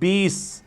20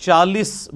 40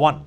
1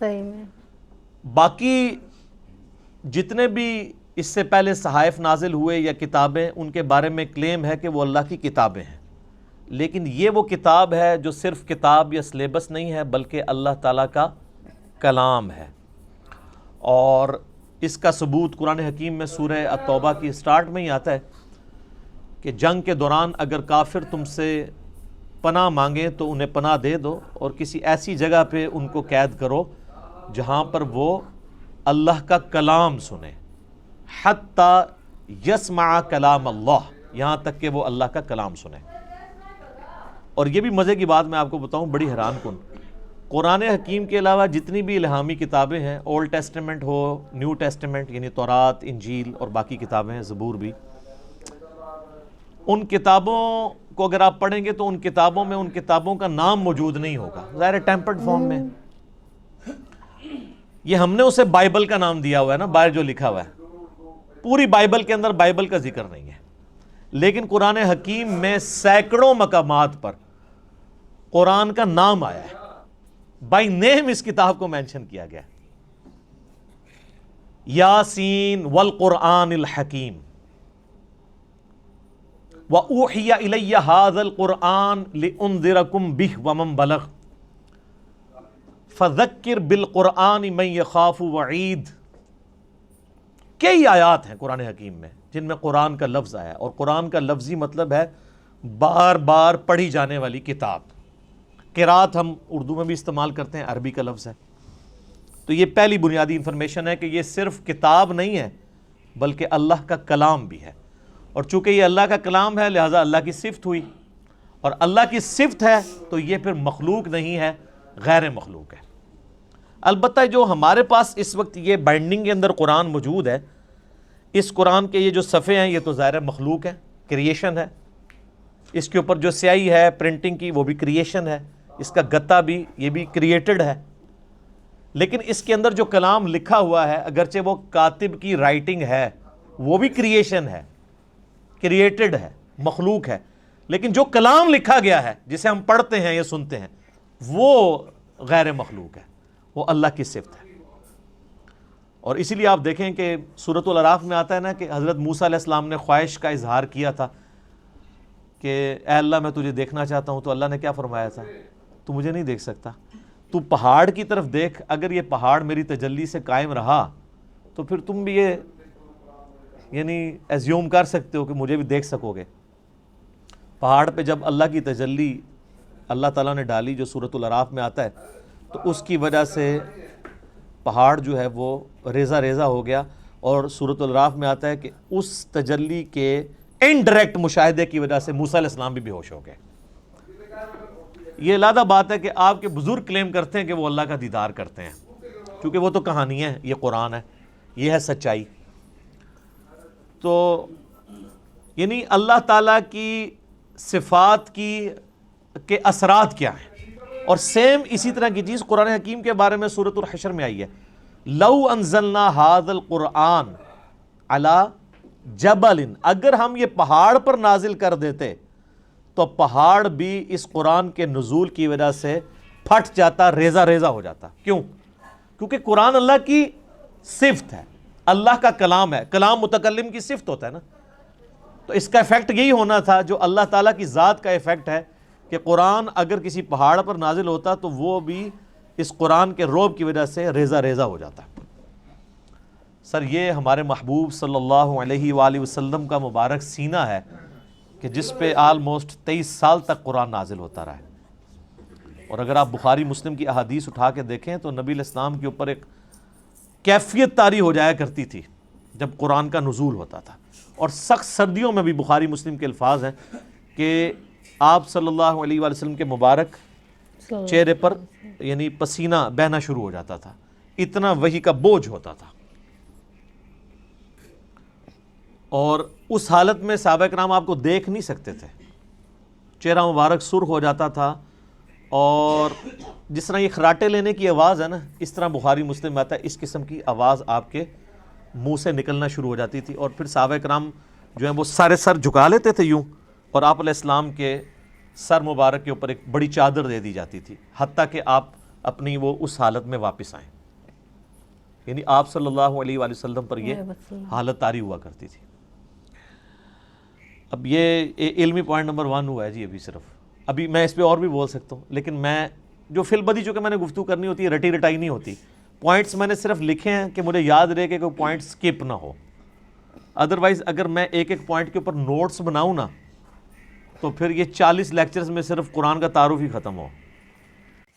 صحیح میں باقی جتنے بھی اس سے پہلے صحائف نازل ہوئے یا کتابیں، ان کے بارے میں کلیم ہے کہ وہ اللہ کی کتابیں ہیں، لیکن یہ وہ کتاب ہے جو صرف کتاب یا سلیبس نہیں ہے بلکہ اللہ تعالیٰ کا کلام ہے۔ اور اس کا ثبوت قرآن حکیم میں سورہ التوبہ کی سٹارٹ میں ہی آتا ہے کہ جنگ کے دوران اگر کافر تم سے پناہ مانگیں تو انہیں پناہ دے دو، اور کسی ایسی جگہ پہ ان کو قید کرو جہاں پر وہ اللہ کا کلام سنیں، حتی یسمع کلام اللہ، یہاں تک کہ وہ اللہ کا کلام سنیں۔ اور یہ بھی مزے کی بات میں آپ کو بتاؤں، بڑی حیران کن، قرآن حکیم کے علاوہ جتنی بھی الہامی کتابیں ہیں، اولڈ ٹیسٹمنٹ ہو، نیو ٹیسٹمنٹ یعنی تورات، انجیل اور باقی کتابیں ہیں، زبور بھی، ان کتابوں کو اگر آپ پڑھیں گے تو ان کتابوں میں ان کتابوں کا نام موجود نہیں ہوگا، ظاہر ٹیمپرڈ فارم میں۔ یہ ہم نے اسے بائبل کا نام دیا ہوا ہے نا، باہر جو لکھا ہوا ہے، پوری بائبل کے اندر بائبل کا ذکر نہیں ہے، لیکن قرآن حکیم میں سینکڑوں مقامات پر قرآن کا نام آیا ہے، بائی نیم اس کتاب کو مینشن کیا گیا، یاسین والقرآن الحکیم، وَأُوحِيَ إِلَيَّ هَذَا الْقُرْآنُ لِأُنذِرَكُمْ بِهِ وَمَنْ بَلَغَ فَذَكِّرْ بِالْقُرْآنِ مَنْ يَخَافُ وَعِيدٍ۔ کئی آیات ہیں قرآن حکیم میں جن میں قرآن کا لفظ آیا ہے، اور قرآن کا لفظی مطلب ہے بار بار پڑھی جانے والی کتاب۔ قرات ہم اردو میں بھی استعمال کرتے ہیں، عربی کا لفظ ہے۔ تو یہ پہلی بنیادی انفارمیشن ہے کہ یہ صرف کتاب نہیں ہے بلکہ اللہ کا کلام بھی ہے، اور چونکہ یہ اللہ کا کلام ہے لہٰذا اللہ کی صفت ہوئی، اور اللہ کی صفت ہے تو یہ پھر مخلوق نہیں ہے، غیر مخلوق ہے۔ البتہ جو ہمارے پاس اس وقت یہ بائنڈنگ کے اندر قرآن موجود ہے، اس قرآن کے یہ جو صفحے ہیں یہ تو ظاہر مخلوق ہے، کریشن ہے، اس کے اوپر جو سیاہی ہے پرنٹنگ کی وہ بھی کریشن ہے، اس کا گتا بھی، یہ بھی کریٹڈ ہے، لیکن اس کے اندر جو کلام لکھا ہوا ہے اگرچہ وہ کاتب کی رائٹنگ ہے وہ بھی کریشن ہے، کریٹڈ ہے، مخلوق ہے، لیکن جو کلام لکھا گیا ہے جسے ہم پڑھتے ہیں یا سنتے ہیں وہ غیر مخلوق ہے، وہ اللہ کی صفت ہے۔ اور اسی لیے آپ دیکھیں کہ سورۃ الاعراف میں آتا ہے نا کہ حضرت موسیٰ علیہ السلام نے خواہش کا اظہار کیا تھا کہ اے اللہ میں تجھے دیکھنا چاہتا ہوں، تو اللہ نے کیا فرمایا تھا؟ تو مجھے نہیں دیکھ سکتا، تو پہاڑ کی طرف دیکھ، اگر یہ پہاڑ میری تجلی سے قائم رہا تو پھر تم بھی یہ یعنی ایزیوم کر سکتے ہو کہ مجھے بھی دیکھ سکو گے۔ پہاڑ پہ جب اللہ کی تجلی اللہ تعالیٰ نے ڈالی جو سورۃ الاعراف میں آتا ہے تو اس کی وجہ سے پہاڑ جو ہے وہ ریزہ ریزہ ہو گیا، اور سورۃ الاعراف میں آتا ہے کہ اس تجلی کے انڈائریکٹ مشاہدے کی وجہ سے موسیٰ علیہ السلام بھی بے ہوش ہو گئے۔ یہ علیحدہ بات ہے کہ آپ کے بزرگ کلیم کرتے ہیں کہ وہ اللہ کا دیدار کرتے ہیں، کیونکہ وہ تو کہانی ہے، یہ قرآن ہے، یہ ہے سچائی۔ تو یعنی اللہ تعالیٰ کی صفات کے اثرات کیا ہیں، اور سیم اسی طرح کی چیز قرآن حکیم کے بارے میں سورۃ الحشر میں آئی ہے، لو انزلنا ھذا القرآن علی جبل، اگر ہم یہ پہاڑ پر نازل کر دیتے تو پہاڑ بھی اس قرآن کے نزول کی وجہ سے پھٹ جاتا، ریزہ ریزہ ہو جاتا۔ کیوں؟ کیونکہ قرآن اللہ کی صفت ہے، اللہ کا کلام ہے، کلام متکلم کی صفت ہوتا ہے نا، تو اس کا ایفیکٹ یہی ہونا تھا جو اللہ تعالیٰ کی ذات کا ایفیکٹ ہے کہ قرآن اگر کسی پہاڑ پر نازل ہوتا تو وہ بھی اس قرآن کے رعب کی وجہ سے ریزہ ریزہ ہو جاتا۔ سر یہ ہمارے محبوب صلی اللہ علیہ وآلہ وسلم کا مبارک سینہ ہے کہ جس پہ آلموسٹ 23 سال تک قرآن نازل ہوتا رہا ہے۔ اور اگر آپ بخاری مسلم کی احادیث اٹھا کے دیکھیں تو نبی علیہ السلام کے اوپر ایک کیفیت طاری ہو جایا کرتی تھی جب قرآن کا نزول ہوتا تھا، اور سخت سردیوں میں بھی بخاری مسلم کے الفاظ ہیں کہ آپ صلی اللہ علیہ وآلہ وسلم کے مبارک چہرے پر یعنی پسینہ بہنا شروع ہو جاتا تھا، اتنا وحی کا بوجھ ہوتا تھا۔ اور اس حالت میں صحابہ کرام آپ کو دیکھ نہیں سکتے تھے، چہرہ مبارک سرخ ہو جاتا تھا، اور جس طرح یہ خراٹے لینے کی آواز ہے نا، اس طرح بخاری مسلم میں آتا ہے اس قسم کی آواز آپ کے منہ سے نکلنا شروع ہو جاتی تھی، اور پھر صحابہ کرام جو ہیں وہ سارے سر جھکا لیتے تھے یوں، اور آپ علیہ السلام کے سر مبارک کے اوپر ایک بڑی چادر دے دی جاتی تھی، حتیٰ کہ آپ اپنی وہ اس حالت میں واپس آئیں. یعنی آپ صلی اللہ علیہ وآلہ وسلم پر یہ حالت طاری ہوا کرتی تھی. اب یہ علمی پوائنٹ نمبر 1 ہوا ہے جی. ابھی صرف ابھی میں اس پہ اور بھی بول سکتا ہوں، لیکن میں جو فی البدی چونکہ میں نے گفتگو کرنی ہوتی ہے، رٹی رٹائی نہیں ہوتی. پوائنٹس میں نے صرف لکھے ہیں کہ مجھے یاد رہے کہ کوئی پوائنٹ سکپ نہ ہو. ادروائز اگر میں ایک ایک پوائنٹ کے اوپر نوٹس بناؤں نا تو پھر یہ 40 لیکچرز میں صرف قرآن کا تعارف ہی ختم ہو.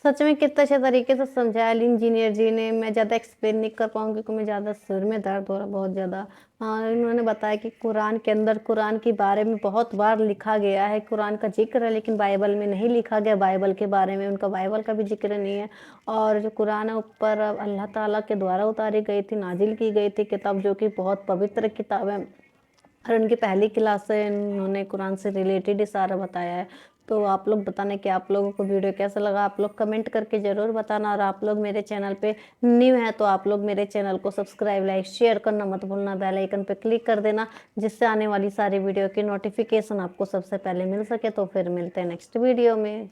سچ میں کتنے اچھے طریقے سے سمجھایا علی انجینئر جی نے. میں زیادہ ایکسپلین نہیں کر پاؤں کیونکہ میں زیادہ سر میں درد ہو رہا بہت زیادہ. انہوں نے بتایا کہ قرآن کے اندر قرآن کے بارے میں بہت بار لکھا گیا ہے، قرآن کا ذکر ہے لیکن بائبل میں نہیں لکھا گیا. بائبل کے بارے میں ان کا بائبل کا بھی ذکر نہیں ہے. اور جو قرآن ہے اوپر اللہ تعالیٰ کے دوارا اتاری گئی تھی، نازل کی گئی تھی کتاب، جو کہ بہت پوتر کتاب ہے. اور ان کی پہلی کلاس سے انہوں نے قرآن سے ریلیٹڈ ہی سارا بتایا ہے. تو آپ لوگ بتانا کہ آپ لوگوں کو ویڈیو کیسا لگا. آپ لوگ کمنٹ کر کے ضرور بتانا. اور آپ لوگ میرے چینل پہ نیو ہیں تو آپ لوگ میرے چینل کو سبسکرائب، لائک، شیئر کرنا مت بھولنا. بیل آئیکن پہ کلک کر دینا جس سے آنے والی ساری ویڈیو کی نوٹیفیکیشن آپ کو سب سے پہلے مل سکے. تو پھر ملتے ہیں نیکسٹ ویڈیو میں.